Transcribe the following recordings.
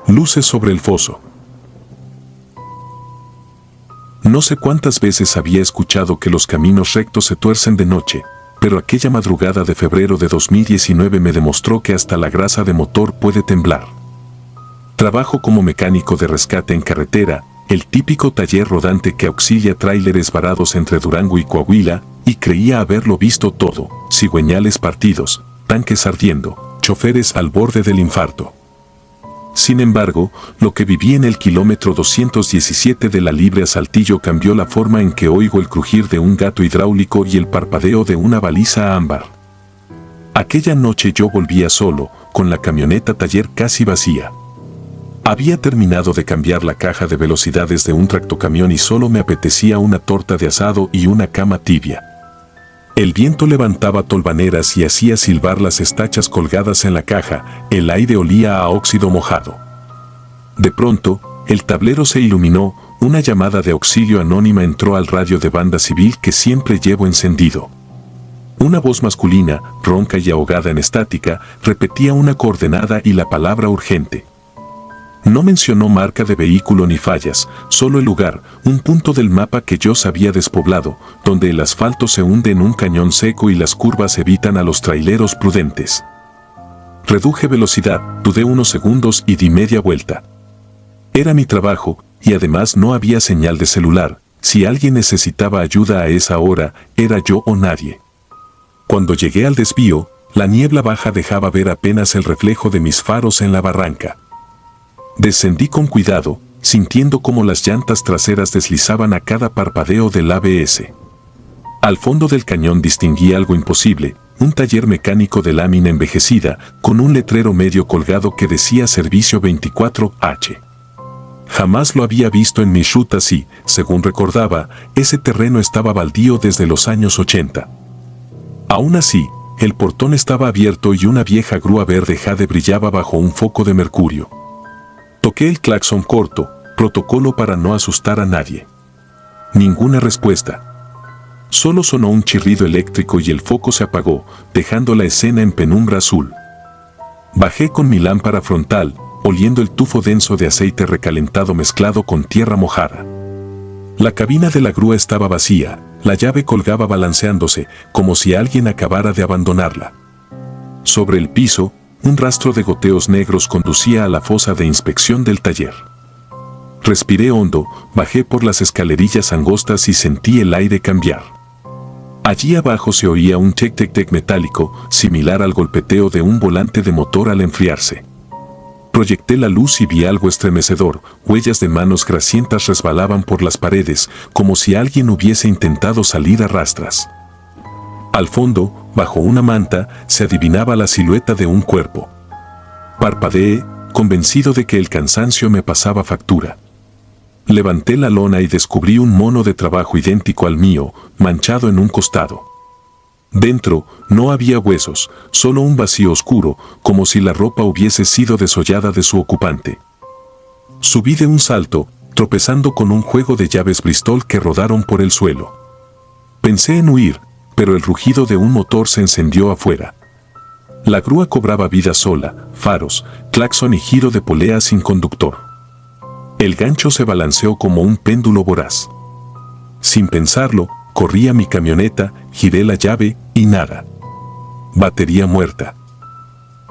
Luces sobre el foso. No sé cuántas veces había escuchado que los caminos rectos se tuercen de noche, pero aquella madrugada de febrero de 2019 me demostró que hasta la grasa de motor puede temblar. Trabajo como mecánico de rescate en carretera, el típico taller rodante que auxilia tráileres varados entre Durango y Coahuila, y creía haberlo visto todo: cigüeñales partidos, tanques ardiendo, choferes al borde del infarto. Sin embargo, lo que viví en el kilómetro 217 de la Libre a Saltillo cambió la forma en que oigo el crujir de un gato hidráulico y el parpadeo de una baliza ámbar. Aquella noche yo volvía solo, con la camioneta taller casi vacía. Había terminado de cambiar la caja de velocidades de un tractocamión y solo me apetecía una torta de asado y una cama tibia. El viento levantaba tolvaneras y hacía silbar las estachas colgadas en la caja, el aire olía a óxido mojado. De pronto, el tablero se iluminó, una llamada de auxilio anónima entró al radio de banda civil que siempre llevo encendido. Una voz masculina, ronca y ahogada en estática, repetía una coordenada y la palabra urgente. No mencionó marca de vehículo ni fallas, solo el lugar, un punto del mapa que yo sabía despoblado, donde el asfalto se hunde en un cañón seco y las curvas evitan a los traileros prudentes. Reduje velocidad, dudé unos segundos y di media vuelta. Era mi trabajo, y además no había señal de celular. Si alguien necesitaba ayuda a esa hora, era yo o nadie. Cuando llegué al desvío, la niebla baja dejaba ver apenas el reflejo de mis faros en la barranca. Descendí con cuidado, sintiendo cómo las llantas traseras deslizaban a cada parpadeo del ABS. Al fondo del cañón distinguí algo imposible, un taller mecánico de lámina envejecida, con un letrero medio colgado que decía Servicio 24H. Jamás lo había visto en mis rutas y, según recordaba, ese terreno estaba baldío desde los años 80. Aún así, el portón estaba abierto y una vieja grúa verde jade brillaba bajo un foco de mercurio. Toqué el claxon corto, protocolo para no asustar a nadie. Ninguna respuesta. Solo sonó un chirrido eléctrico y el foco se apagó, dejando la escena en penumbra azul. Bajé con mi lámpara frontal, oliendo el tufo denso de aceite recalentado mezclado con tierra mojada. La cabina de la grúa estaba vacía, la llave colgaba balanceándose, como si alguien acabara de abandonarla. Sobre el piso, un rastro de goteos negros conducía a la fosa de inspección del taller. Respiré hondo, bajé por las escalerillas angostas y sentí el aire cambiar. Allí abajo se oía un tec-tec-tec metálico, similar al golpeteo de un volante de motor al enfriarse. Proyecté la luz y vi algo estremecedor, huellas de manos grasientas resbalaban por las paredes, como si alguien hubiese intentado salir a rastras. Al fondo, bajo una manta, se adivinaba la silueta de un cuerpo. Parpadeé, convencido de que el cansancio me pasaba factura. Levanté la lona y descubrí un mono de trabajo idéntico al mío, manchado en un costado. Dentro, no había huesos, solo un vacío oscuro, como si la ropa hubiese sido desollada de su ocupante. Subí de un salto, tropezando con un juego de llaves Bristol que rodaron por el suelo. Pensé en huir, pero el rugido de un motor se encendió afuera. La grúa cobraba vida sola, faros, claxon y giro de polea sin conductor. El gancho se balanceó como un péndulo voraz. Sin pensarlo, corrí a mi camioneta, giré la llave y nada. Batería muerta.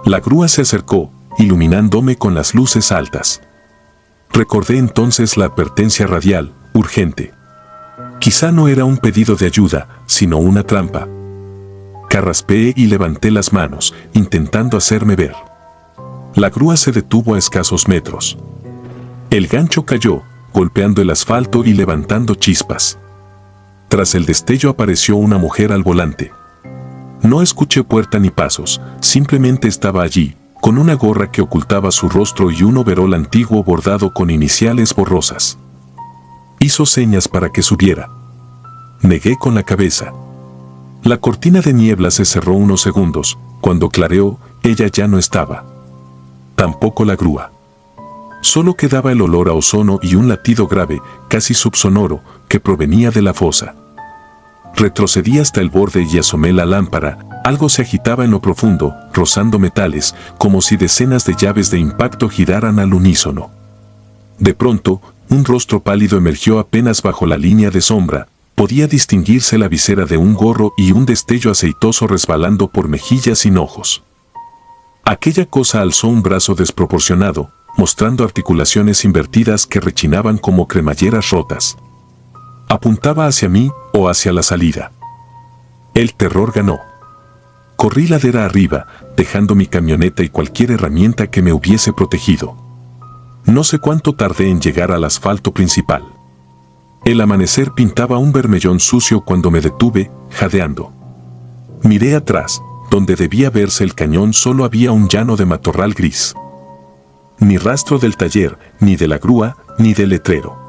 La grúa se acercó, iluminándome con las luces altas. Recordé entonces la advertencia radial, urgente. Quizá no era un pedido de ayuda, sino una trampa. Carraspeé y levanté las manos, intentando hacerme ver. La grúa se detuvo a escasos metros. El gancho cayó, golpeando el asfalto y levantando chispas. Tras el destello apareció una mujer al volante. No escuché puerta ni pasos, simplemente estaba allí, con una gorra que ocultaba su rostro y un overol antiguo bordado con iniciales borrosas. Hizo señas para que subiera. Negué con la cabeza. La cortina de niebla se cerró unos segundos. Cuando clareó, ella ya no estaba. Tampoco la grúa. Solo quedaba el olor a ozono y un latido grave, casi subsonoro, que provenía de la fosa. Retrocedí hasta el borde y asomé la lámpara, Algo se agitaba en lo profundo, rozando metales, como si decenas de llaves de impacto giraran al unísono. De pronto, un rostro pálido emergió apenas bajo la línea de sombra. Podía distinguirse la visera de un gorro y un destello aceitoso resbalando por mejillas sin ojos. Aquella cosa alzó un brazo desproporcionado, mostrando articulaciones invertidas que rechinaban como cremalleras rotas. Apuntaba hacia mí o hacia la salida. El terror ganó. Corrí ladera arriba, dejando mi camioneta y cualquier herramienta que me hubiese protegido. No sé cuánto tardé en llegar al asfalto principal. El amanecer pintaba un vermellón sucio cuando me detuve, jadeando. Miré atrás, donde debía verse el cañón solo había un llano de matorral gris. Ni rastro del taller, ni de la grúa, ni del letrero.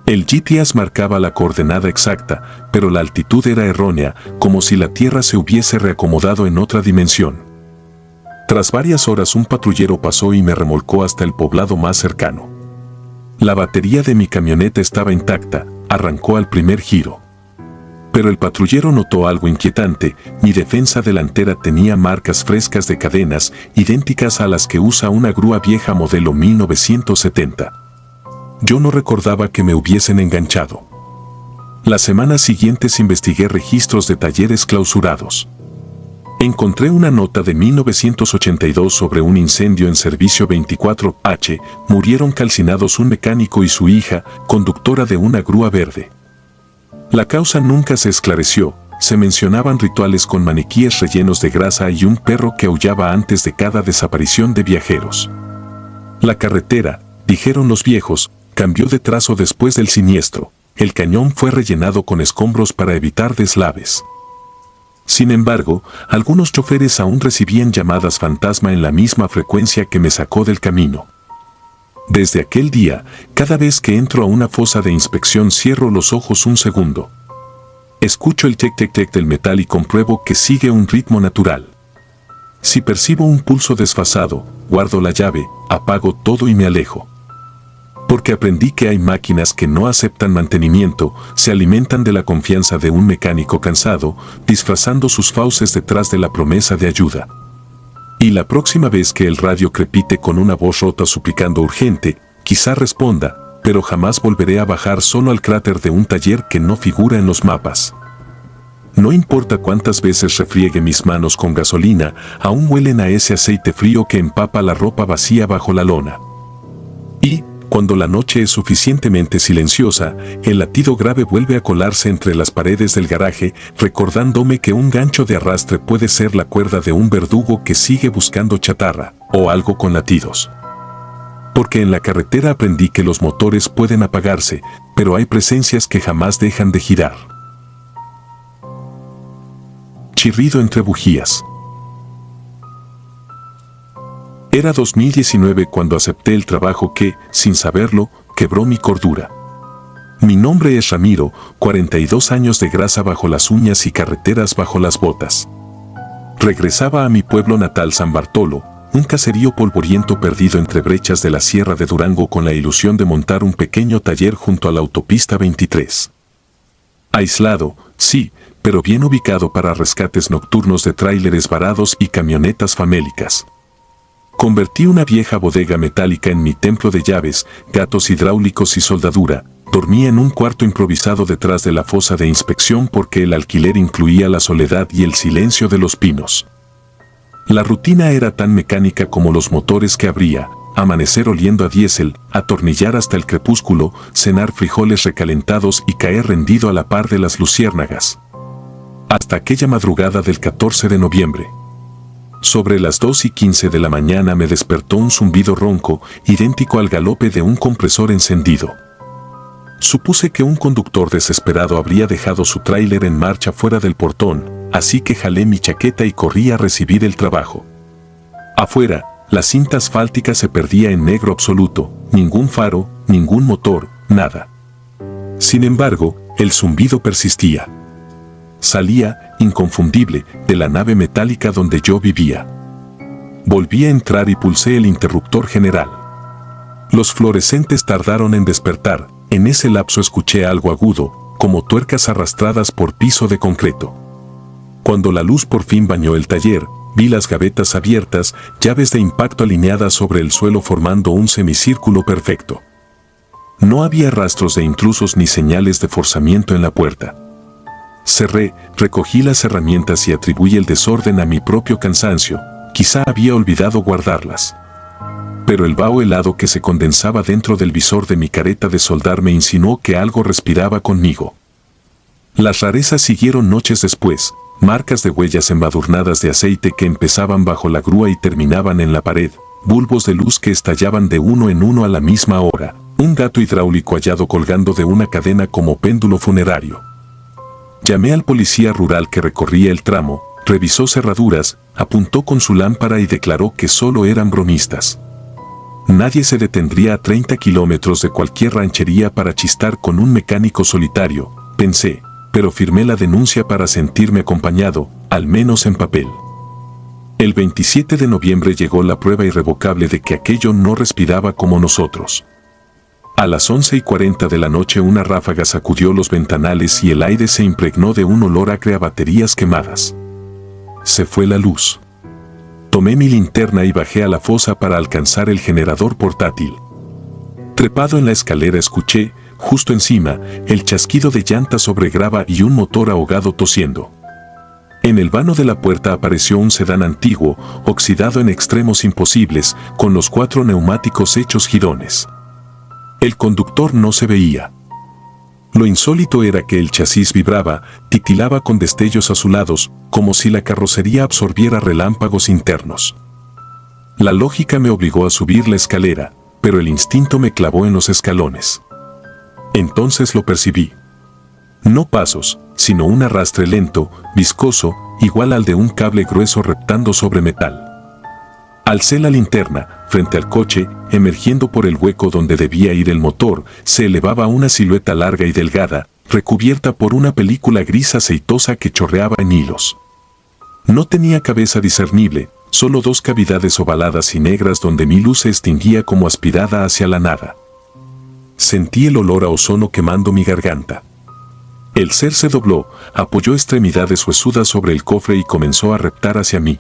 El GPS marcaba la coordenada exacta, pero la altitud era errónea, como si la tierra se hubiese reacomodado en otra dimensión. Tras varias horas un patrullero pasó y me remolcó hasta el poblado más cercano. La batería de mi camioneta estaba intacta, arrancó al primer giro. Pero el patrullero notó algo inquietante, mi defensa delantera tenía marcas frescas de cadenas, idénticas a las que usa una grúa vieja modelo 1970. Yo no recordaba que me hubiesen enganchado. Las semanas siguientes investigué registros de talleres clausurados. Encontré una nota de 1982 sobre un incendio en servicio 24H, murieron calcinados un mecánico y su hija, conductora de una grúa verde. La causa nunca se esclareció, se mencionaban rituales con maniquíes rellenos de grasa y un perro que aullaba antes de cada desaparición de viajeros. La carretera, dijeron los viejos, cambió de trazo después del siniestro, el cañón fue rellenado con escombros para evitar deslaves. Sin embargo, algunos choferes aún recibían llamadas fantasma en la misma frecuencia que me sacó del camino. Desde aquel día, cada vez que entro a una fosa de inspección cierro los ojos un segundo. Escucho el tic-tic-tic del metal y compruebo que sigue un ritmo natural. Si percibo un pulso desfasado, guardo la llave, apago todo y me alejo. Porque aprendí que hay máquinas que no aceptan mantenimiento, se alimentan de la confianza de un mecánico cansado, disfrazando sus fauces detrás de la promesa de ayuda. Y la próxima vez que el radio crepite con una voz rota suplicando urgente, quizá responda, pero jamás volveré a bajar solo al cráter de un taller que no figura en los mapas. No importa cuántas veces refriegue mis manos con gasolina, aún huelen a ese aceite frío que empapa la ropa vacía bajo la lona. Y, cuando la noche es suficientemente silenciosa, el latido grave vuelve a colarse entre las paredes del garaje, recordándome que un gancho de arrastre puede ser la cuerda de un verdugo que sigue buscando chatarra, o algo con latidos. Porque en la carretera aprendí que los motores pueden apagarse, pero hay presencias que jamás dejan de girar. Chirrido entre bujías. Era 2019 cuando acepté el trabajo que, sin saberlo, quebró mi cordura. Mi nombre es Ramiro, 42 años de grasa bajo las uñas y carreteras bajo las botas. Regresaba a mi pueblo natal San Bartolo, un caserío polvoriento perdido entre brechas de la Sierra de Durango con la ilusión de montar un pequeño taller junto a la autopista 23. Aislado, sí, pero bien ubicado para rescates nocturnos de tráileres varados y camionetas famélicas. Convertí una vieja bodega metálica en mi templo de llaves, gatos hidráulicos y soldadura. Dormía en un cuarto improvisado detrás de la fosa de inspección porque el alquiler incluía la soledad y el silencio de los pinos. La rutina era tan mecánica como los motores que abría, amanecer oliendo a diésel, atornillar hasta el crepúsculo, cenar frijoles recalentados y caer rendido a la par de las luciérnagas. Hasta aquella madrugada del 14 de noviembre. Sobre las 2:15 de la mañana me despertó un zumbido ronco, idéntico al galope de un compresor encendido. Supuse que un conductor desesperado habría dejado su tráiler en marcha fuera del portón, así que jalé mi chaqueta y corrí a recibir el trabajo. Afuera, la cinta asfáltica se perdía en negro absoluto, ningún faro, ningún motor, nada. Sin embargo, el zumbido persistía. Salía, inconfundible, de la nave metálica donde yo vivía. Volví a entrar y pulsé el interruptor general. Los fluorescentes tardaron en despertar, en ese lapso escuché algo agudo, como tuercas arrastradas por piso de concreto. Cuando la luz por fin bañó el taller, vi las gavetas abiertas, llaves de impacto alineadas sobre el suelo formando un semicírculo perfecto. No había rastros de intrusos ni señales de forzamiento en la puerta. Cerré, recogí las herramientas y atribuí el desorden a mi propio cansancio, quizá había olvidado guardarlas. Pero el vaho helado que se condensaba dentro del visor de mi careta de soldar me insinuó que algo respiraba conmigo. Las rarezas siguieron noches después, marcas de huellas embadurnadas de aceite que empezaban bajo la grúa y terminaban en la pared, bulbos de luz que estallaban de uno en uno a la misma hora, un gato hidráulico hallado colgando de una cadena como péndulo funerario. Llamé al policía rural que recorría el tramo, revisó cerraduras, apuntó con su lámpara y declaró que solo eran bromistas. Nadie se detendría a 30 kilómetros de cualquier ranchería para chistar con un mecánico solitario, pensé, pero firmé la denuncia para sentirme acompañado, al menos en papel. El 27 de noviembre llegó la prueba irrevocable de que aquello no respiraba como nosotros. A las 11:40 de la noche una ráfaga sacudió los ventanales y el aire se impregnó de un olor acre a baterías quemadas. Se fue la luz. Tomé mi linterna y bajé a la fosa para alcanzar el generador portátil. Trepado en la escalera escuché, justo encima, el chasquido de llantas sobre grava y un motor ahogado tosiendo. En el vano de la puerta apareció un sedán antiguo, oxidado en extremos imposibles, con los 4 neumáticos hechos jirones. El conductor no se veía. Lo insólito era que el chasis vibraba, titilaba con destellos azulados, como si la carrocería absorbiera relámpagos internos. La lógica me obligó a subir la escalera, pero el instinto me clavó en los escalones. Entonces lo percibí. No pasos, sino un arrastre lento, viscoso, igual al de un cable grueso reptando sobre metal. Alcé la linterna, frente al coche, emergiendo por el hueco donde debía ir el motor, se elevaba una silueta larga y delgada, recubierta por una película gris aceitosa que chorreaba en hilos. No tenía cabeza discernible, solo 2 cavidades ovaladas y negras donde mi luz se extinguía como aspirada hacia la nada. Sentí el olor a ozono quemando mi garganta. El ser se dobló, apoyó extremidades huesudas sobre el cofre y comenzó a reptar hacia mí.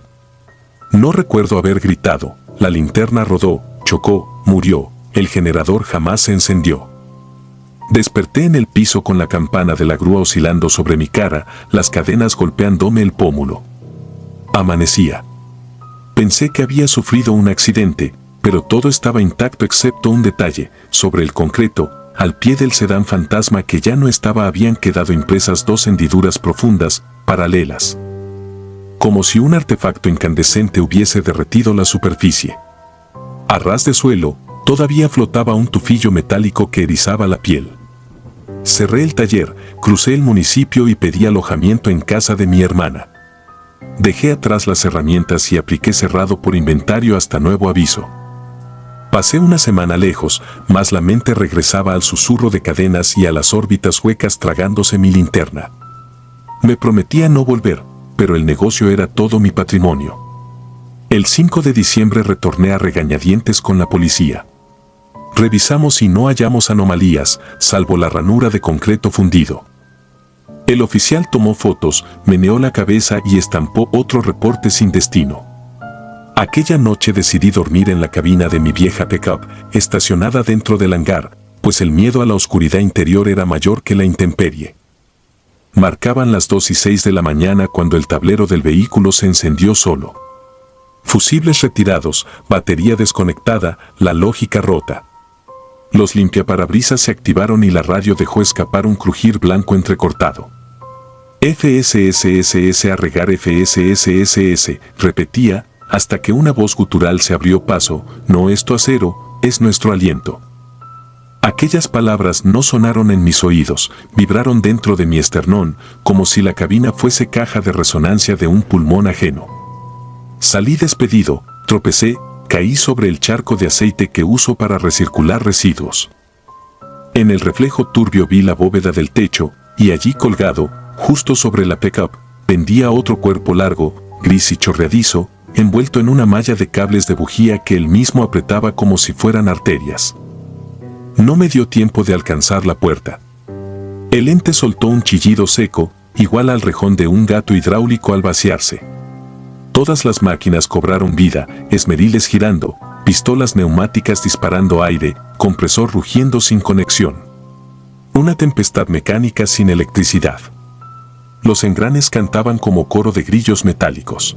No recuerdo haber gritado, la linterna rodó, chocó, murió, el generador jamás se encendió. Desperté en el piso con la campana de la grúa oscilando sobre mi cara, las cadenas golpeándome el pómulo. Amanecía. Pensé que había sufrido un accidente, pero todo estaba intacto excepto un detalle, sobre el concreto, al pie del sedán fantasma que ya no estaba habían quedado impresas 2 hendiduras profundas, paralelas. Como si un artefacto incandescente hubiese derretido la superficie. A ras de suelo, todavía flotaba un tufillo metálico que erizaba la piel. Cerré el taller, crucé el municipio y pedí alojamiento en casa de mi hermana. Dejé atrás las herramientas y apliqué cerrado por inventario hasta nuevo aviso. Pasé una semana lejos, mas la mente regresaba al susurro de cadenas y a las órbitas huecas tragándose mi linterna. Me prometía no volver, pero el negocio era todo mi patrimonio. El 5 de diciembre retorné a regañadientes con la policía. Revisamos y no hallamos anomalías, salvo la ranura de concreto fundido. El oficial tomó fotos, meneó la cabeza y estampó otro reporte sin destino. Aquella noche decidí dormir en la cabina de mi vieja pickup, estacionada dentro del hangar, pues el miedo a la oscuridad interior era mayor que la intemperie. Marcaban las 2:06 de la mañana cuando el tablero del vehículo se encendió solo. Fusibles retirados, batería desconectada, la lógica rota. Los limpiaparabrisas se activaron y la radio dejó escapar un crujir blanco entrecortado. FSSSS a regar FSSSS, repetía, hasta que una voz gutural se abrió paso, no es tu acero, es nuestro aliento. Aquellas palabras no sonaron en mis oídos, vibraron dentro de mi esternón, como si la cabina fuese caja de resonancia de un pulmón ajeno. Salí despedido, tropecé, caí sobre el charco de aceite que uso para recircular residuos. En el reflejo turbio vi la bóveda del techo, y allí colgado, justo sobre la pickup, pendía otro cuerpo largo, gris y chorreadizo, envuelto en una malla de cables de bujía que él mismo apretaba como si fueran arterias. No me dio tiempo de alcanzar la puerta. El ente soltó un chillido seco, igual al rejón de un gato hidráulico al vaciarse. Todas las máquinas cobraron vida, esmeriles girando, pistolas neumáticas disparando aire, compresor rugiendo sin conexión. Una tempestad mecánica sin electricidad. Los engranes cantaban como coro de grillos metálicos.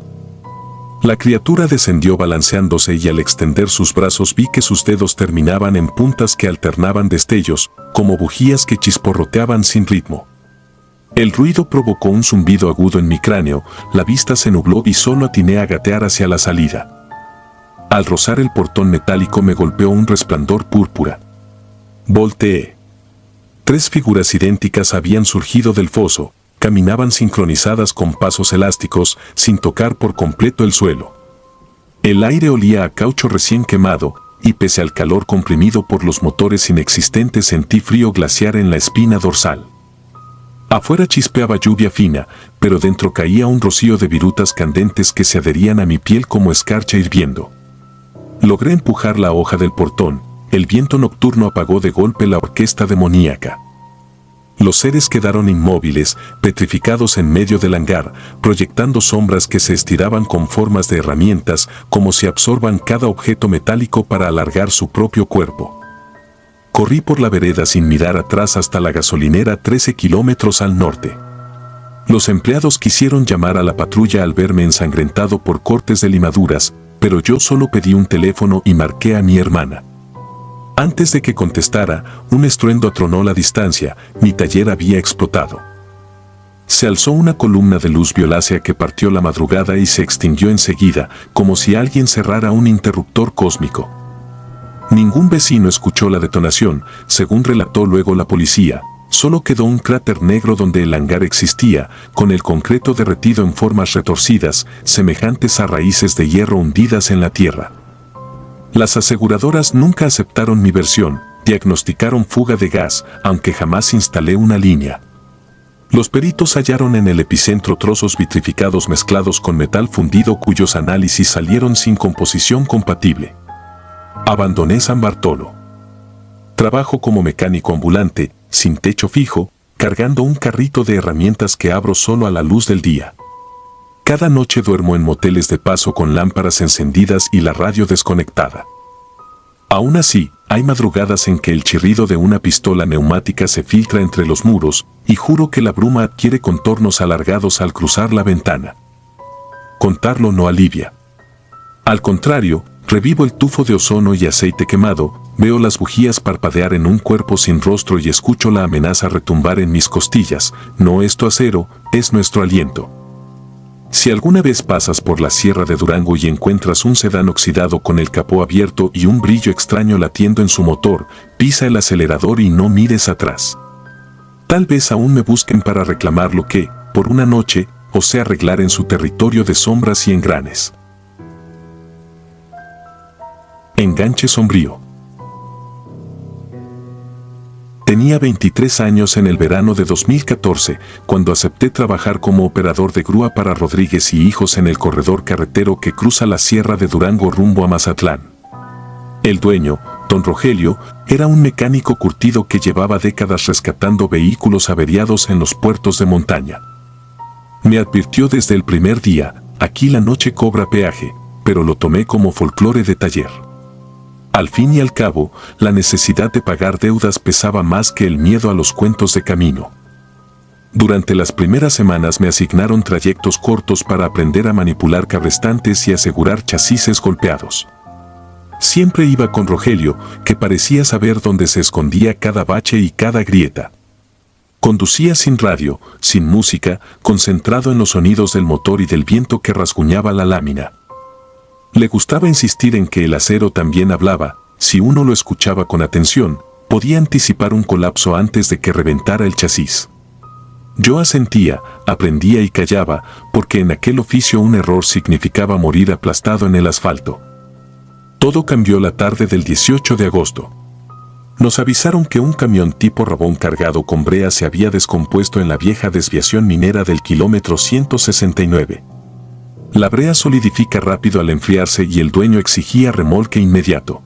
La criatura descendió balanceándose y al extender sus brazos vi que sus dedos terminaban en puntas que alternaban destellos, como bujías que chisporroteaban sin ritmo. El ruido provocó un zumbido agudo en mi cráneo, la vista se nubló y solo atiné a gatear hacia la salida. Al rozar el portón metálico me golpeó un resplandor púrpura. Volteé. 3 figuras idénticas habían surgido del foso, caminaban sincronizadas con pasos elásticos, sin tocar por completo el suelo. El aire olía a caucho recién quemado, y pese al calor comprimido por los motores inexistentes sentí frío glaciar en la espina dorsal. Afuera chispeaba lluvia fina, pero dentro caía un rocío de virutas candentes que se adherían a mi piel como escarcha hirviendo. Logré empujar la hoja del portón, el viento nocturno apagó de golpe la orquesta demoníaca. Los seres quedaron inmóviles, petrificados en medio del hangar, proyectando sombras que se estiraban con formas de herramientas, como si absorban cada objeto metálico para alargar su propio cuerpo. Corrí por la vereda sin mirar atrás hasta la gasolinera 13 kilómetros al norte. Los empleados quisieron llamar a la patrulla al verme ensangrentado por cortes de limaduras, pero yo solo pedí un teléfono y marqué a mi hermana. Antes de que contestara, un estruendo atronó la distancia, mi taller había explotado. Se alzó una columna de luz violácea que partió la madrugada y se extinguió enseguida, como si alguien cerrara un interruptor cósmico. Ningún vecino escuchó la detonación, según relató luego la policía. Solo quedó un cráter negro donde el hangar existía, con el concreto derretido en formas retorcidas, semejantes a raíces de hierro hundidas en la tierra. Las aseguradoras nunca aceptaron mi versión, diagnosticaron fuga de gas, aunque jamás instalé una línea. Los peritos hallaron en el epicentro trozos vitrificados mezclados con metal fundido cuyos análisis salieron sin composición compatible. Abandoné San Bartolo. Trabajo como mecánico ambulante, sin techo fijo, cargando un carrito de herramientas que abro solo a la luz del día. Cada noche duermo en moteles de paso con lámparas encendidas y la radio desconectada. Aún así, hay madrugadas en que el chirrido de una pistola neumática se filtra entre los muros, y juro que la bruma adquiere contornos alargados al cruzar la ventana. Contarlo no alivia. Al contrario, revivo el tufo de ozono y aceite quemado, veo las bujías parpadear en un cuerpo sin rostro y escucho la amenaza retumbar en mis costillas. No es tu acero, es nuestro aliento. Si alguna vez pasas por la Sierra de Durango y encuentras un sedán oxidado con el capó abierto y un brillo extraño latiendo en su motor, pisa el acelerador y no mires atrás. Tal vez aún me busquen para reclamar lo que, por una noche, osé arreglar en su territorio de sombras y engranes. Enganche sombrío. Tenía 23 años en el verano de 2014, cuando acepté trabajar como operador de grúa para Rodríguez y Hijos en el corredor carretero que cruza la Sierra de Durango rumbo a Mazatlán. El dueño, don Rogelio, era un mecánico curtido que llevaba décadas rescatando vehículos averiados en los puertos de montaña. Me advirtió desde el primer día, aquí la noche cobra peaje, pero lo tomé como folclore de taller. Al fin y al cabo, la necesidad de pagar deudas pesaba más que el miedo a los cuentos de camino. Durante las primeras semanas me asignaron trayectos cortos para aprender a manipular cabrestantes y asegurar chasis golpeados. Siempre iba con Rogelio, que parecía saber dónde se escondía cada bache y cada grieta. Conducía sin radio, sin música, concentrado en los sonidos del motor y del viento que rasguñaba la lámina. Le gustaba insistir en que el acero también hablaba. Si uno lo escuchaba con atención, podía anticipar un colapso antes de que reventara el chasis. Yo asentía, aprendía y callaba, porque en aquel oficio un error significaba morir aplastado en el asfalto. Todo cambió la tarde del 18 de agosto. Nos avisaron que un camión tipo Rabón cargado con brea se había descompuesto en la vieja desviación minera del kilómetro 169. La brea solidifica rápido al enfriarse y el dueño exigía remolque inmediato.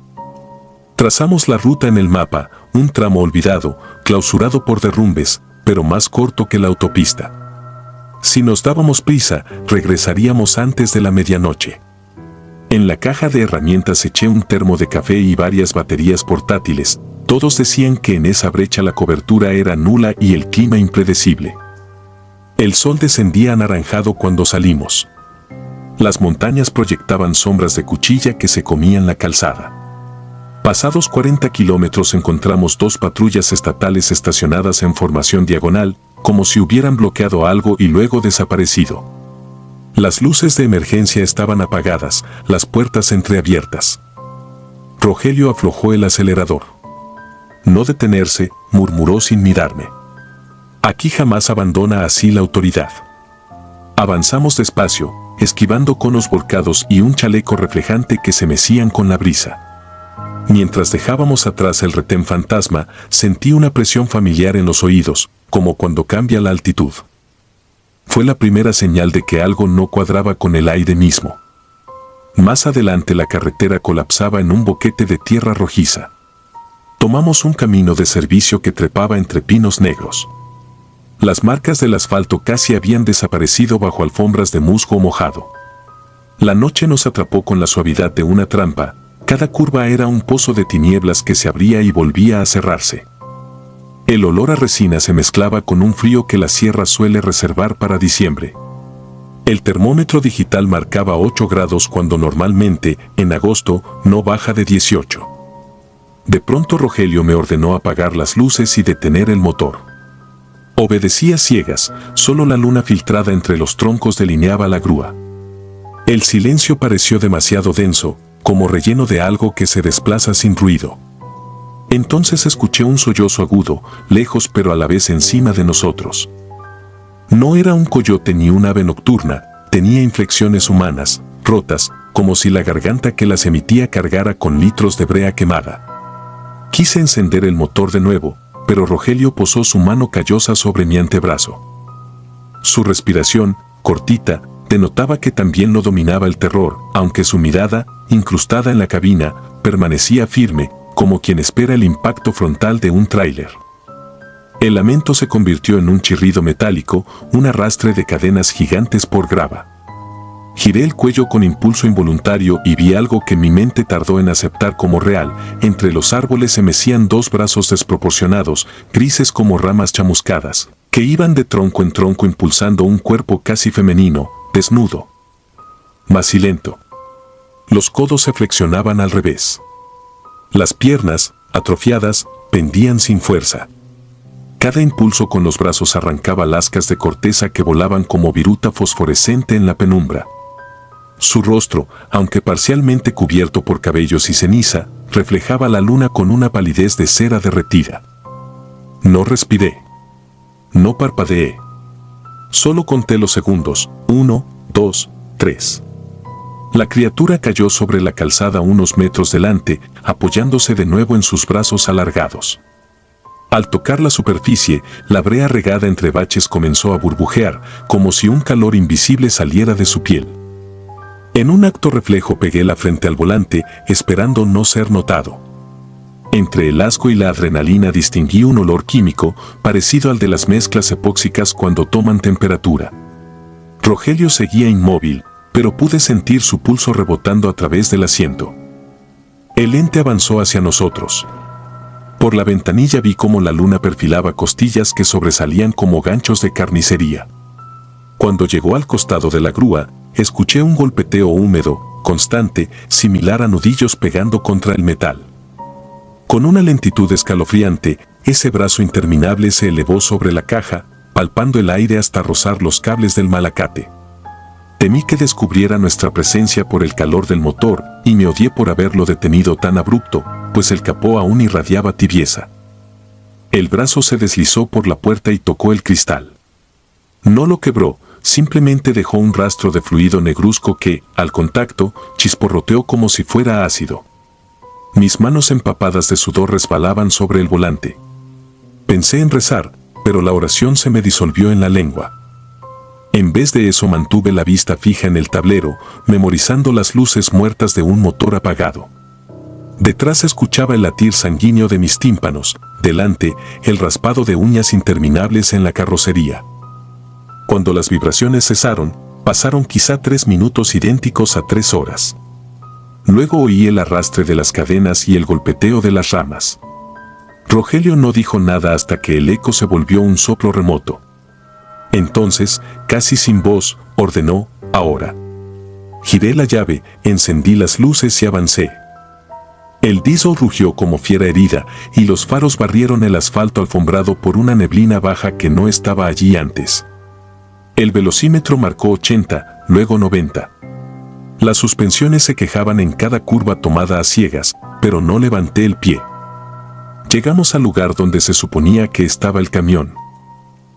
Trazamos la ruta en el mapa, un tramo olvidado, clausurado por derrumbes, pero más corto que la autopista. Si nos dábamos prisa, regresaríamos antes de la medianoche. En la caja de herramientas eché un termo de café y varias baterías portátiles. Todos decían que en esa brecha la cobertura era nula y el clima impredecible. El sol descendía anaranjado cuando salimos. Las montañas proyectaban sombras de cuchilla que se comían la calzada. Pasados 40 kilómetros encontramos 2 patrullas estatales estacionadas en formación diagonal, como si hubieran bloqueado algo y luego desaparecido. Las luces de emergencia estaban apagadas, las puertas entreabiertas. Rogelio aflojó el acelerador. No detenerse, murmuró sin mirarme. Aquí jamás abandona así la autoridad. Avanzamos despacio, esquivando conos volcados y un chaleco reflejante que se mecían con la brisa. Mientras dejábamos atrás el retén fantasma, sentí una presión familiar en los oídos, como cuando cambia la altitud. Fue la primera señal de que algo no cuadraba con el aire mismo. Más adelante la carretera colapsaba en un boquete de tierra rojiza. Tomamos un camino de servicio que trepaba entre pinos negros. Las marcas del asfalto casi habían desaparecido bajo alfombras de musgo mojado. La noche nos atrapó con la suavidad de una trampa. Cada curva era un pozo de tinieblas que se abría y volvía a cerrarse. El olor a resina se mezclaba con un frío que la sierra suele reservar para diciembre. El termómetro digital marcaba 8 grados cuando normalmente, en agosto, no baja de 18. De pronto Rogelio me ordenó apagar las luces y detener el motor. Obedecí a ciegas, solo la luna filtrada entre los troncos delineaba la grúa. El silencio pareció demasiado denso, como relleno de algo que se desplaza sin ruido. Entonces escuché un sollozo agudo, lejos pero a la vez encima de nosotros. No era un coyote ni un ave nocturna, tenía inflexiones humanas, rotas, como si la garganta que las emitía cargara con litros de brea quemada. Quise encender el motor de nuevo, pero Rogelio posó su mano callosa sobre mi antebrazo. Su respiración, cortita, denotaba que también lo dominaba el terror, aunque su mirada, incrustada en la cabina, permanecía firme, como quien espera el impacto frontal de un tráiler. El lamento se convirtió en un chirrido metálico, un arrastre de cadenas gigantes por grava. Giré el cuello con impulso involuntario y vi algo que mi mente tardó en aceptar como real. Entre los árboles se mecían 2 brazos desproporcionados, grises como ramas chamuscadas, que iban de tronco en tronco impulsando un cuerpo casi femenino, desnudo, macilento. Los codos se flexionaban al revés. Las piernas, atrofiadas, pendían sin fuerza. Cada impulso con los brazos arrancaba lascas de corteza que volaban como viruta fosforescente en la penumbra. Su rostro, aunque parcialmente cubierto por cabellos y ceniza, reflejaba la luna con una palidez de cera derretida. No respiré. No parpadeé. Solo conté los segundos, 1, 2, 3. La criatura cayó sobre la calzada unos metros delante, apoyándose de nuevo en sus brazos alargados. Al tocar la superficie, la brea regada entre baches comenzó a burbujear, como si un calor invisible saliera de su piel. En un acto reflejo pegué la frente al volante, esperando no ser notado. Entre el asco y la adrenalina distinguí un olor químico, parecido al de las mezclas epóxicas cuando toman temperatura. Rogelio seguía inmóvil, pero pude sentir su pulso rebotando a través del asiento. El ente avanzó hacia nosotros. Por la ventanilla vi cómo la luna perfilaba costillas que sobresalían como ganchos de carnicería. Cuando llegó al costado de la grúa, escuché un golpeteo húmedo, constante, similar a nudillos pegando contra el metal. Con una lentitud escalofriante, ese brazo interminable se elevó sobre la caja, palpando el aire hasta rozar los cables del malacate. Temí que descubriera nuestra presencia por el calor del motor y me odié por haberlo detenido tan abrupto, pues el capó aún irradiaba tibieza. El brazo se deslizó por la puerta y tocó el cristal. No lo quebró, simplemente dejó un rastro de fluido negruzco que, al contacto, chisporroteó como si fuera ácido. Mis manos empapadas de sudor resbalaban sobre el volante. Pensé en rezar, pero la oración se me disolvió en la lengua. En vez de eso mantuve la vista fija en el tablero, memorizando las luces muertas de un motor apagado. Detrás escuchaba el latir sanguíneo de mis tímpanos, delante, el raspado de uñas interminables en la carrocería. Cuando las vibraciones cesaron, pasaron quizá 3 minutos idénticos a 3 horas. Luego oí el arrastre de las cadenas y el golpeteo de las ramas. Rogelio no dijo nada hasta que el eco se volvió un soplo remoto. Entonces, casi sin voz, ordenó: ahora. Giré la llave, encendí las luces y avancé. El diesel rugió como fiera herida y los faros barrieron el asfalto alfombrado por una neblina baja que no estaba allí antes. El velocímetro marcó 80, luego 90. Las suspensiones se quejaban en cada curva tomada a ciegas, pero no levanté el pie. Llegamos al lugar donde se suponía que estaba el camión.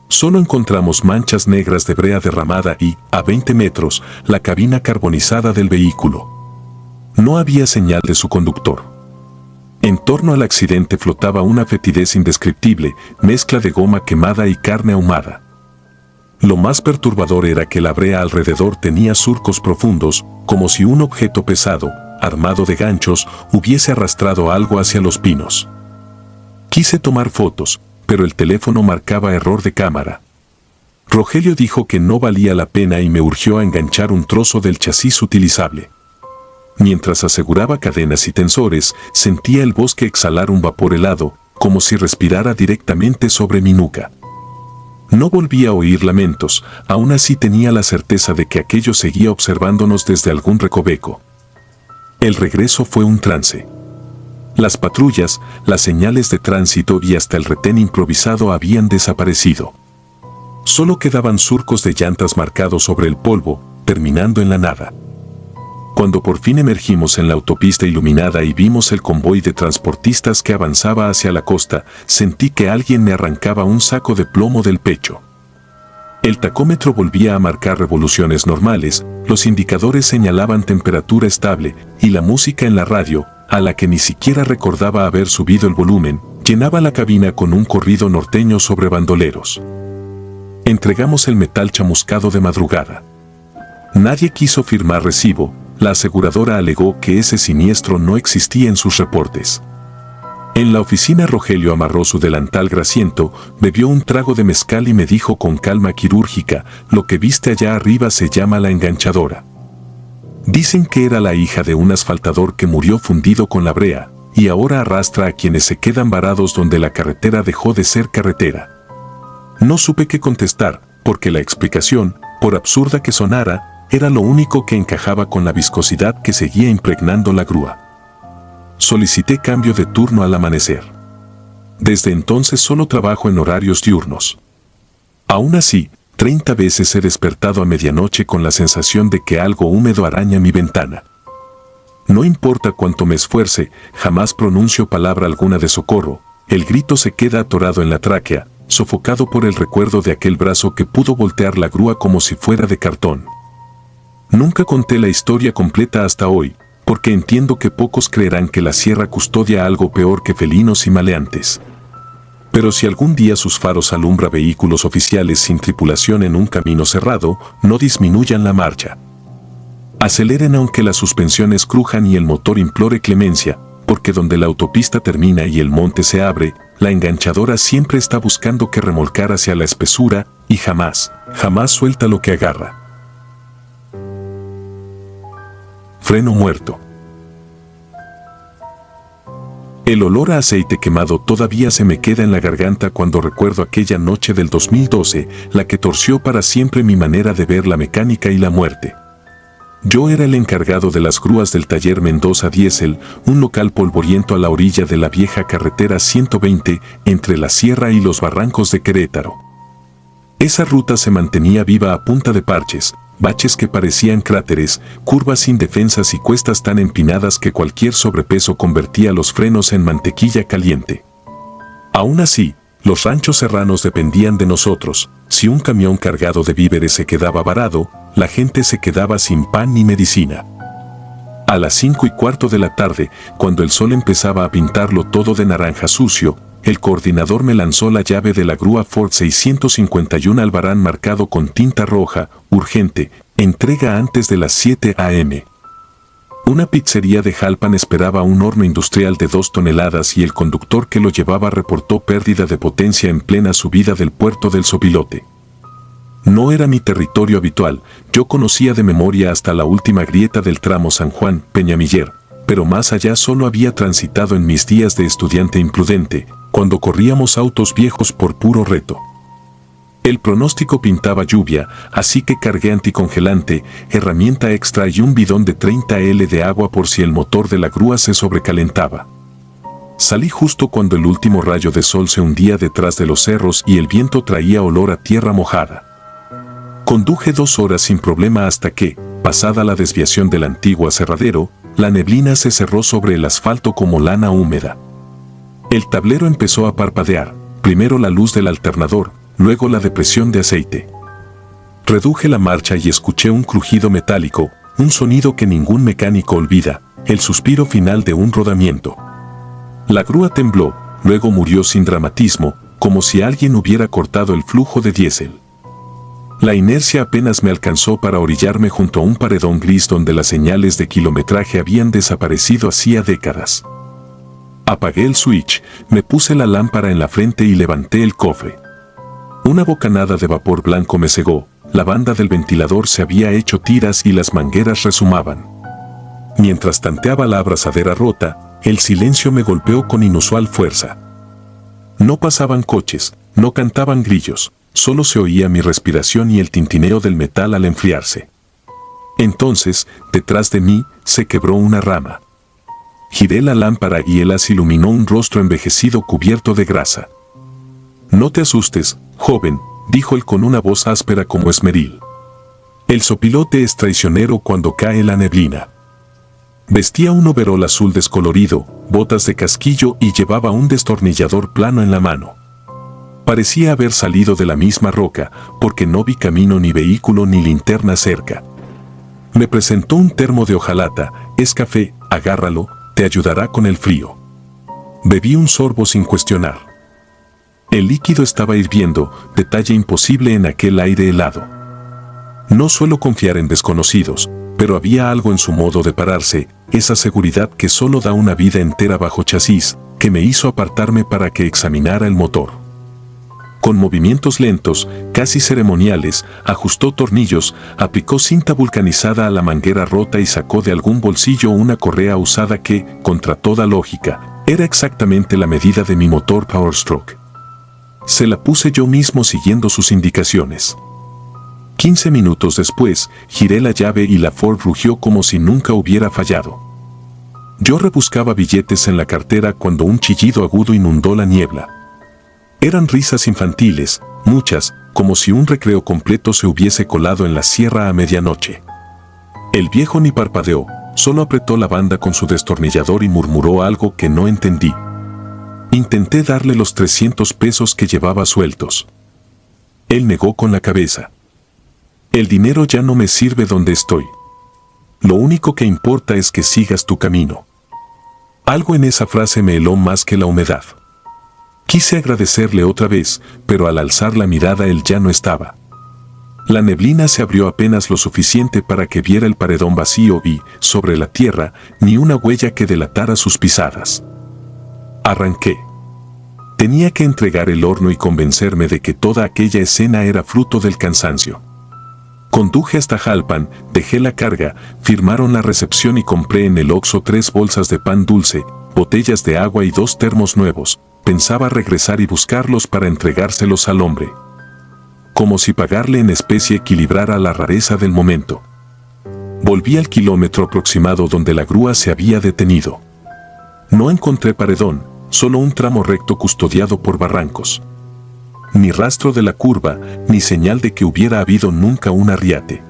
Solo encontramos manchas negras de brea derramada y, a 20 metros, la cabina carbonizada del vehículo. No había señal de su conductor. En torno al accidente flotaba una fetidez indescriptible, mezcla de goma quemada y carne ahumada. Lo más perturbador era que la brea alrededor tenía surcos profundos, como si un objeto pesado, armado de ganchos, hubiese arrastrado algo hacia los pinos. Quise tomar fotos, pero el teléfono marcaba error de cámara. Rogelio dijo que no valía la pena y me urgió a enganchar un trozo del chasis utilizable. Mientras aseguraba cadenas y tensores, sentía el bosque exhalar un vapor helado, como si respirara directamente sobre mi nuca. No volví a oír lamentos, aún así tenía la certeza de que aquello seguía observándonos desde algún recoveco. El regreso fue un trance. Las patrullas, las señales de tránsito y hasta el retén improvisado habían desaparecido. Solo quedaban surcos de llantas marcados sobre el polvo, terminando en la nada. Cuando por fin emergimos en la autopista iluminada y vimos el convoy de transportistas que avanzaba hacia la costa, sentí que alguien me arrancaba un saco de plomo del pecho. El tacómetro volvía a marcar revoluciones normales, los indicadores señalaban temperatura estable, y la música en la radio, a la que ni siquiera recordaba haber subido el volumen, llenaba la cabina con un corrido norteño sobre bandoleros. Entregamos el metal chamuscado de madrugada. Nadie quiso firmar recibo. La aseguradora alegó que ese siniestro no existía en sus reportes. En la oficina Rogelio amarró su delantal grasiento, bebió un trago de mezcal y me dijo con calma quirúrgica: lo que viste allá arriba se llama la enganchadora. Dicen que era la hija de un asfaltador que murió fundido con la brea, y ahora arrastra a quienes se quedan varados donde la carretera dejó de ser carretera. No supe qué contestar, porque la explicación, por absurda que sonara, era lo único que encajaba con la viscosidad que seguía impregnando la grúa. Solicité cambio de turno al amanecer. Desde entonces solo trabajo en horarios diurnos. Aún así, 30 veces he despertado a medianoche con la sensación de que algo húmedo araña mi ventana. No importa cuánto me esfuerce, jamás pronuncio palabra alguna de socorro, el grito se queda atorado en la tráquea, sofocado por el recuerdo de aquel brazo que pudo voltear la grúa como si fuera de cartón. Nunca conté la historia completa hasta hoy, porque entiendo que pocos creerán que la sierra custodia algo peor que felinos y maleantes. Pero si algún día sus faros alumbra vehículos oficiales sin tripulación en un camino cerrado, no disminuyan la marcha. Aceleren aunque las suspensiones crujan y el motor implore clemencia, porque donde la autopista termina y el monte se abre, la enganchadora siempre está buscando que remolcar hacia la espesura, y jamás suelta lo que agarra. Freno muerto. El olor a aceite quemado todavía se me queda en la garganta cuando recuerdo aquella noche del 2012, la que torció para siempre mi manera de ver la mecánica y la muerte. Yo era el encargado de las grúas del taller Mendoza Diesel, un local polvoriento a la orilla de la vieja carretera 120, entre la sierra y los barrancos de Querétaro. Esa ruta se mantenía viva a punta de parches, baches que parecían cráteres, curvas indefensas y cuestas tan empinadas que cualquier sobrepeso convertía los frenos en mantequilla caliente. Aún así, los ranchos serranos dependían de nosotros. Si un camión cargado de víveres se quedaba varado, la gente se quedaba sin pan ni medicina. A las 5:15 de la tarde, cuando el sol empezaba a pintarlo todo de naranja sucio, el coordinador me lanzó la llave de la grúa Ford 651 Albarán marcado con tinta roja: urgente, entrega antes de las 7 a.m. Una pizzería de Jalpan esperaba un horno industrial de 2 toneladas y el conductor que lo llevaba reportó pérdida de potencia en plena subida del puerto del Sopilote. No era mi territorio habitual, yo conocía de memoria hasta la última grieta del tramo San Juan-Peñamiller, pero más allá solo había transitado en mis días de estudiante imprudente, cuando corríamos autos viejos por puro reto. El pronóstico pintaba lluvia, así que cargué anticongelante, herramienta extra y un bidón de 30 de agua por si el motor de la grúa se sobrecalentaba. Salí justo cuando el último rayo de sol se hundía detrás de los cerros y el viento traía olor a tierra mojada. Conduje 2 horas sin problema hasta que, pasada la desviación del antiguo aserradero, la neblina se cerró sobre el asfalto como lana húmeda. El tablero empezó a parpadear, primero la luz del alternador, luego la depresión de aceite. Reduje la marcha y escuché un crujido metálico, un sonido que ningún mecánico olvida, el suspiro final de un rodamiento. La grúa tembló, luego murió sin dramatismo, como si alguien hubiera cortado el flujo de diésel. La inercia apenas me alcanzó para orillarme junto a un paredón gris donde las señales de kilometraje habían desaparecido hacía décadas. Apagué el switch, me puse la lámpara en la frente y levanté el cofre. Una bocanada de vapor blanco me cegó, la banda del ventilador se había hecho tiras y las mangueras resumaban. Mientras tanteaba la abrazadera rota, el silencio me golpeó con inusual fuerza. No pasaban coches, no cantaban grillos, solo se oía mi respiración y el tintineo del metal al enfriarse. Entonces, detrás de mí, se quebró una rama. Giré la lámpara y el haz iluminó un rostro envejecido cubierto de grasa. «No te asustes, joven», dijo él con una voz áspera como esmeril. «El sopilote es traicionero cuando cae la neblina». Vestía un overol azul descolorido, botas de casquillo y llevaba un destornillador plano en la mano. Parecía haber salido de la misma roca, porque no vi camino ni vehículo ni linterna cerca. Me presentó un termo de hojalata. «Es café, agárralo, te ayudará con el frío». Bebí un sorbo sin cuestionar. El líquido estaba hirviendo, detalle imposible en aquel aire helado. No suelo confiar en desconocidos, pero había algo en su modo de pararse, esa seguridad que solo da una vida entera bajo chasis, que me hizo apartarme para que examinara el motor. Con movimientos lentos, casi ceremoniales, ajustó tornillos, aplicó cinta vulcanizada a la manguera rota y sacó de algún bolsillo una correa usada que, contra toda lógica, era exactamente la medida de mi motor Powerstroke. Se la puse yo mismo siguiendo sus indicaciones. 15 minutos después, giré la llave y la Ford rugió como si nunca hubiera fallado. Yo rebuscaba billetes en la cartera cuando un chillido agudo inundó la niebla. Eran risas infantiles, muchas, como si un recreo completo se hubiese colado en la sierra a medianoche. El viejo ni parpadeó, solo apretó la banda con su destornillador y murmuró algo que no entendí. Intenté darle los 300 pesos que llevaba sueltos. Él negó con la cabeza. «El dinero ya no me sirve donde estoy. Lo único que importa es que sigas tu camino». Algo en esa frase me heló más que la humedad. Quise agradecerle otra vez, pero al alzar la mirada él ya no estaba. La neblina se abrió apenas lo suficiente para que viera el paredón vacío y, sobre la tierra, ni una huella que delatara sus pisadas. Arranqué. Tenía que entregar el horno y convencerme de que toda aquella escena era fruto del cansancio. Conduje hasta Jalpan, dejé la carga, firmaron la recepción y compré en el Oxxo 3 bolsas de pan dulce, botellas de agua y 2 termos nuevos. Pensaba regresar y buscarlos para entregárselos al hombre. Como si pagarle en especie equilibrara la rareza del momento. Volví al kilómetro aproximado donde la grúa se había detenido. No encontré paredón, solo un tramo recto custodiado por barrancos. Ni rastro de la curva, ni señal de que hubiera habido nunca un arriate.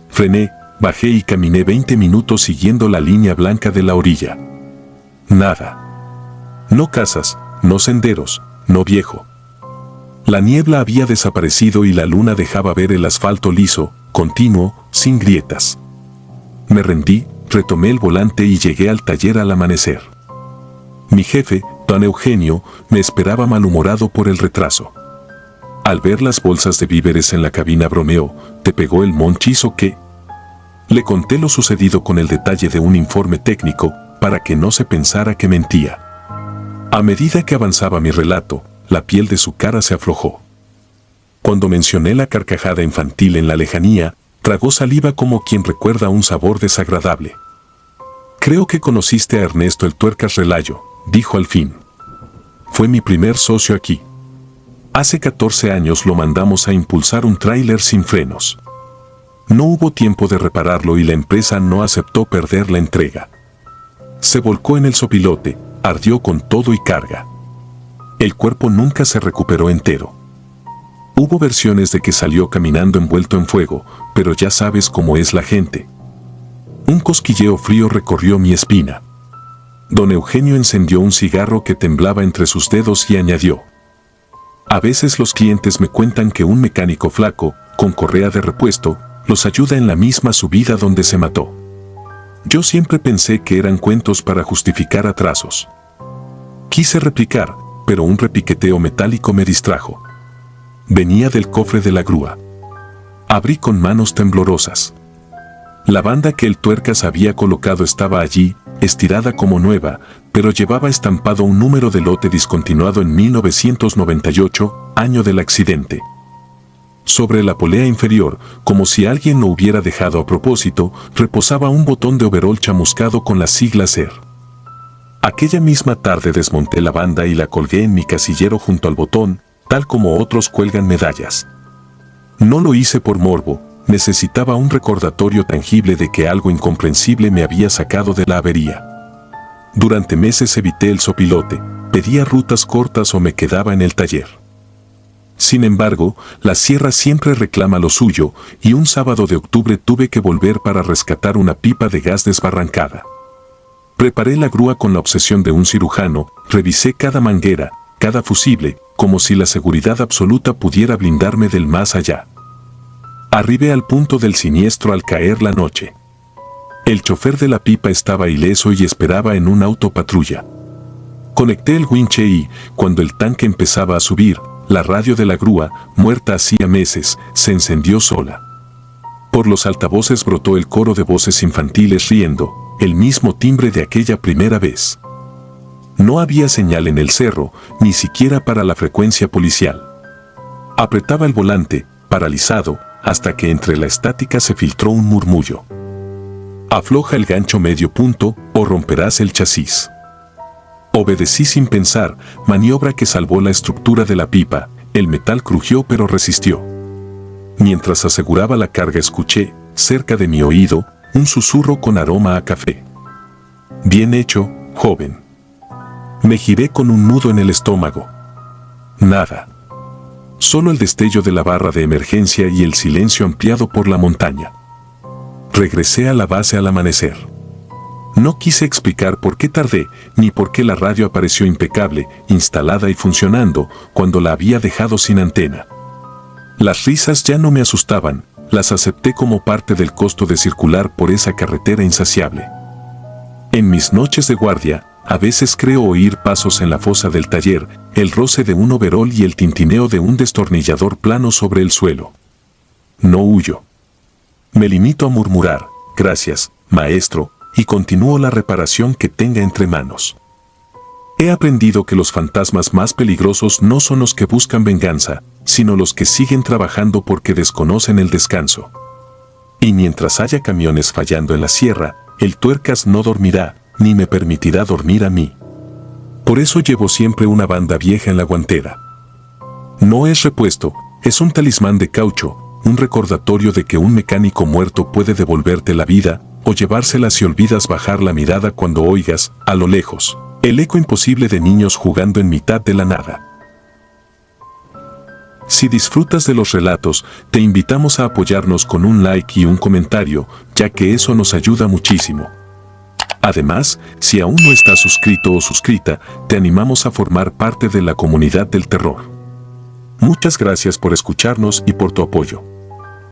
Frené, bajé y caminé 20 minutos siguiendo la línea blanca de la orilla. Nada. No casas, no senderos, no viejo. La niebla había desaparecido y la luna dejaba ver el asfalto liso, continuo, sin grietas. Me rendí, retomé el volante y llegué al taller al amanecer. Mi jefe, don Eugenio, me esperaba malhumorado por el retraso. Al ver las bolsas de víveres en la cabina bromeó, ¿te pegó el monchizo qué? Le conté lo sucedido con el detalle de un informe técnico, para que no se pensara que mentía. A medida que avanzaba mi relato, la piel de su cara se aflojó. Cuando mencioné la carcajada infantil en la lejanía, tragó saliva como quien recuerda un sabor desagradable. Creo que conociste a Ernesto el Tuercas Relayo, dijo al fin. Fue mi primer socio aquí. Hace 14 años lo mandamos a impulsar un tráiler sin frenos. No hubo tiempo de repararlo y la empresa no aceptó perder la entrega. Se volcó en el sopilote, ardió con todo y carga. El cuerpo nunca se recuperó entero. Hubo versiones de que salió caminando envuelto en fuego, pero ya sabes cómo es la gente. Un cosquilleo frío recorrió mi espina. Don Eugenio encendió un cigarro que temblaba entre sus dedos y añadió: a veces los clientes me cuentan que un mecánico flaco, con correa de repuesto, los ayuda en la misma subida donde se mató. Yo siempre pensé que eran cuentos para justificar atrasos. Quise replicar, pero un repiqueteo metálico me distrajo. Venía del cofre de la grúa. Abrí con manos temblorosas. La banda que el Tuercas había colocado estaba allí, estirada como nueva, pero llevaba estampado un número de lote discontinuado en 1998, año del accidente. Sobre la polea inferior, como si alguien lo hubiera dejado a propósito, reposaba un botón de overol chamuscado con las siglas ER. Aquella misma tarde desmonté la banda y la colgué en mi casillero junto al botón, tal como otros cuelgan medallas. No lo hice por morbo, necesitaba un recordatorio tangible de que algo incomprensible me había sacado de la avería. Durante meses evité el sopilote, pedía rutas cortas o me quedaba en el taller. Sin embargo, la sierra siempre reclama lo suyo, y un sábado de octubre tuve que volver para rescatar una pipa de gas desbarrancada. Preparé la grúa con la obsesión de un cirujano, revisé cada manguera, cada fusible, como si la seguridad absoluta pudiera blindarme del más allá. Arribé al punto del siniestro al caer la noche. El chofer de la pipa estaba ileso y esperaba en un auto patrulla. Conecté el winche y, cuando el tanque empezaba a subir, la radio de la grúa, muerta hacía meses, se encendió sola. Por los altavoces brotó el coro de voces infantiles riendo, el mismo timbre de aquella primera vez. No había señal en el cerro, ni siquiera para la frecuencia policial. Apretaba el volante, paralizado, hasta que entre la estática se filtró un murmullo. Afloja el gancho medio punto, o romperás el chasis. Obedecí sin pensar, maniobra que salvó la estructura de la pipa, el metal crujió pero resistió. Mientras aseguraba la carga escuché, cerca de mi oído, un susurro con aroma a café. Bien hecho, joven. Me giré con un nudo en el estómago. Nada. Solo el destello de la barra de emergencia y el silencio ampliado por la montaña. Regresé a la base al amanecer. No quise explicar por qué tardé, ni por qué la radio apareció impecable, instalada y funcionando, cuando la había dejado sin antena. Las risas ya no me asustaban, las acepté como parte del costo de circular por esa carretera insaciable. En mis noches de guardia, a veces creo oír pasos en la fosa del taller, el roce de un overol y el tintineo de un destornillador plano sobre el suelo. No huyo. Me limito a murmurar, gracias, maestro, y continúo la reparación que tenga entre manos. He aprendido que los fantasmas más peligrosos no son los que buscan venganza, sino los que siguen trabajando porque desconocen el descanso. Y mientras haya camiones fallando en la sierra, el Tuercas no dormirá, ni me permitirá dormir a mí. Por eso llevo siempre una banda vieja en la guantera. No es repuesto, es un talismán de caucho, un recordatorio de que un mecánico muerto puede devolverte la vida, o llevársela si olvidas bajar la mirada cuando oigas, a lo lejos, el eco imposible de niños jugando en mitad de la nada. Si disfrutas de los relatos, te invitamos a apoyarnos con un like y un comentario, ya que eso nos ayuda muchísimo. Además, si aún no estás suscrito o suscrita, te animamos a formar parte de la comunidad del terror. Muchas gracias por escucharnos y por tu apoyo.